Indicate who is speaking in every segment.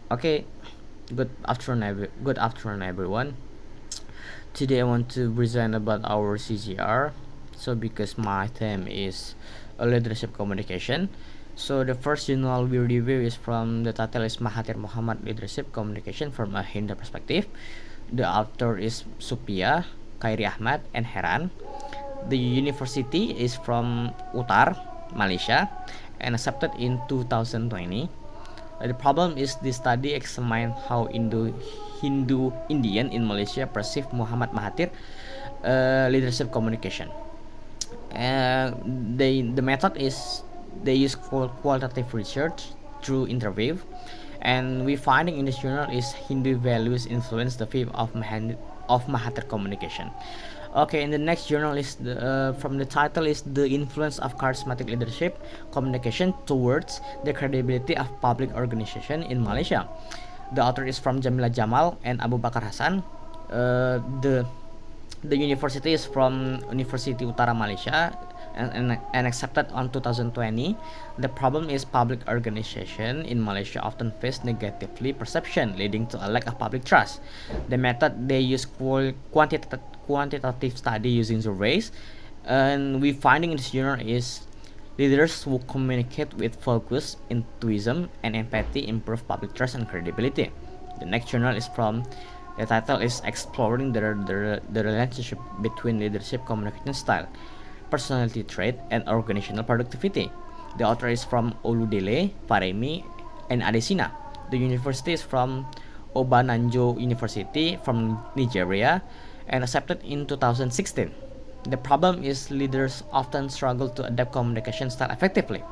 Speaker 1: Okay, good afternoon, everyone. Today I want to present about our CGR. So because my theme is leadership communication, so the first journal we review is from the title is Mahathir Mohamad Leadership Communication from a Hindu Perspective. The author is Supia, Khairi Ahmad, and Heran. The university is from Uttar, Malaysia, and accepted in 2020. The problem is the study examined how Hindu Indian in Malaysia perceive Muhammad Mahathir leadership communication. The method is they use qualitative research through interview, and we finding in this journal is Hindu values influence the field of Mahathir communication. Okay, in the next journal is from the title is the influence of charismatic leadership communication towards the credibility of public organization in Malaysia. The author is from Jamila Jamal and Abu Bakar Hasan. The university is from University Utara Malaysia and accepted on 2020. The problem is public organization in Malaysia often face negatively perception, leading to a lack of public trust. The method they use quantitative study using surveys, and we finding in this journal is leaders who communicate with focus, enthusiasm, and empathy improve public trust and credibility. The next journal is from the title is Exploring the Relationship Between Leadership Communication Style, Personality Trait, and Organizational Productivity. The author is from Oludele, Paremi, and Adesina. The university is from Obananjo University from Nigeria and accepted in 2016. The problem is leaders often struggle to adapt communication style effectively.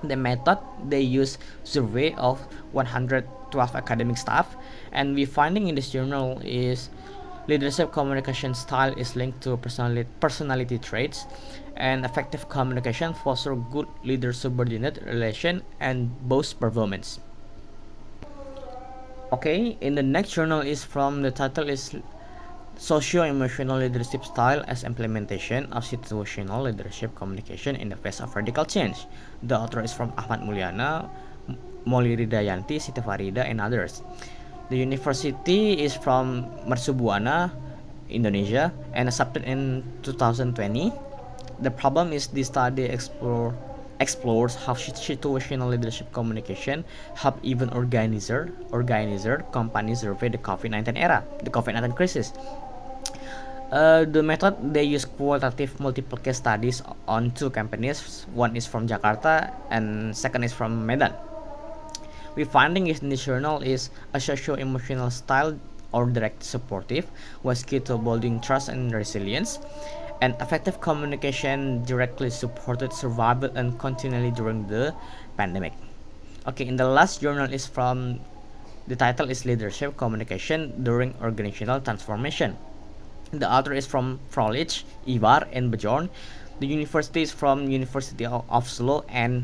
Speaker 1: The method they use survey of 112 academic staff, and we finding in this journal is leadership communication style is linked to personality traits, and effective communication foster good leader subordinate relation and boost performance. Okay, in the next journal is from the title is Socio-emotional leadership style as implementation of situational leadership communication in the face of radical change. The author is from Ahmad Mulyana, Molly Ridayanti, Siti Farida, and others. The university is from Mercubuana, Indonesia, and accepted in 2020. The problem is the study explores how situational leadership communication help even organizer companies survey the COVID-19 crisis. The method they use qualitative multiple case studies on two companies. One is from Jakarta and second is from Medan. We finding in this journal is a socio-emotional style or direct supportive was key to building trust and resilience, and effective communication directly supported survival and continually during the pandemic. Okay, in the last journal is from the title is Leadership Communication During Organizational Transformation. The author is from Froelich, Ivar, and Bjorn. The university is from University of Oslo and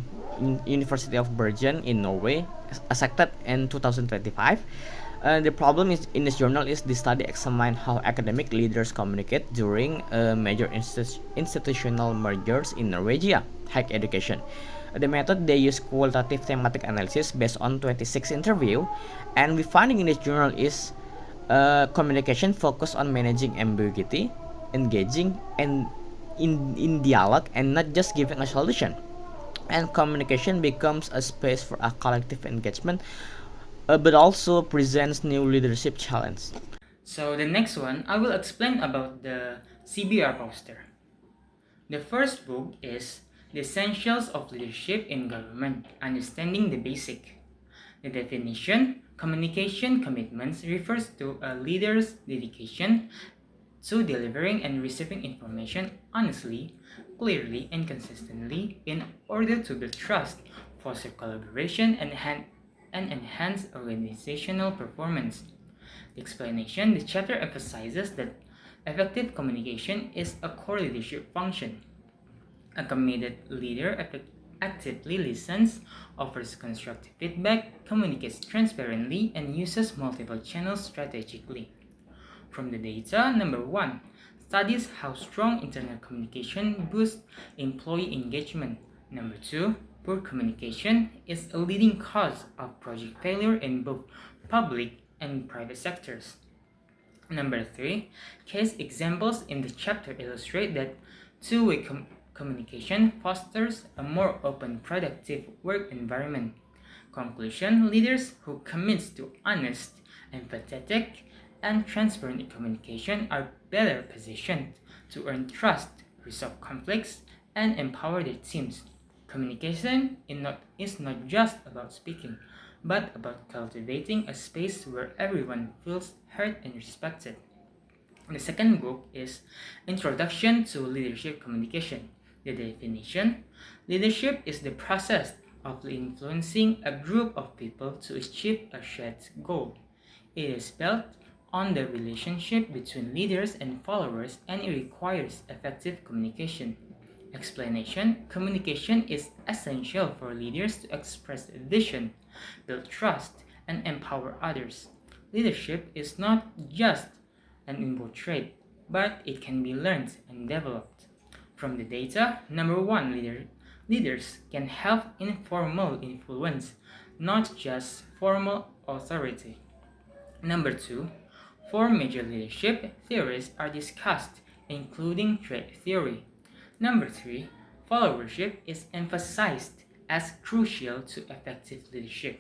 Speaker 1: University of Bergen in Norway, accepted in 2025. The problem is in this journal is the study examine how academic leaders communicate during major institutional mergers in Norwegia, higher education. The method they use qualitative thematic analysis based on 26 interview, and we finding in this journal is communication focus on managing ambiguity, engaging, and in dialogue, and not just giving a solution. And communication becomes a space for a collective engagement, but also presents new leadership challenge.
Speaker 2: So the next one, I will explain about the CBR poster. The first book is The Essentials of Leadership in Government, Understanding the Basic. The definition, communication commitments refers to a leader's dedication to delivering and receiving information honestly, clearly, and consistently in order to build trust, foster collaboration, and enhance organizational performance. The explanation, the chapter emphasizes that effective communication is a core leadership function. A committed leader actively listens, offers constructive feedback, communicates transparently, and uses multiple channels strategically. From the data, number one, studies how strong internal communication boosts employee engagement. Number two, Poor communication is a leading cause of project failure in both public and private sectors. Number 3, case examples in the chapter illustrate that two-way communication fosters a more open, productive work environment. Conclusion, leaders who commit to honest, empathetic, and transparent communication are better positioned to earn trust, resolve conflicts, and empower their teams. Communication is not just about speaking, but about cultivating a space where everyone feels heard and respected. The second book is Introduction to Leadership Communication. The definition: leadership is the process of influencing a group of people to achieve a shared goal. It is built on the relationship between leaders and followers, and it requires effective communication. Explanation: communication is essential for leaders to express vision, build trust, and empower others. Leadership is not just an inborn trait, but it can be learned and developed. From the data, number one, leaders can have informal influence, not just formal authority. Number two, four major leadership theories are discussed, including trait theory. Number three, followership is emphasized as crucial to effective leadership.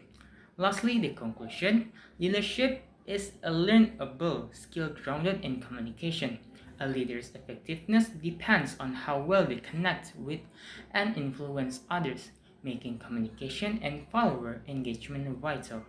Speaker 2: Lastly, the conclusion: leadership is a learnable skill grounded in communication. A leader's effectiveness depends on how well they connect with and influence others, making communication and follower engagement vital.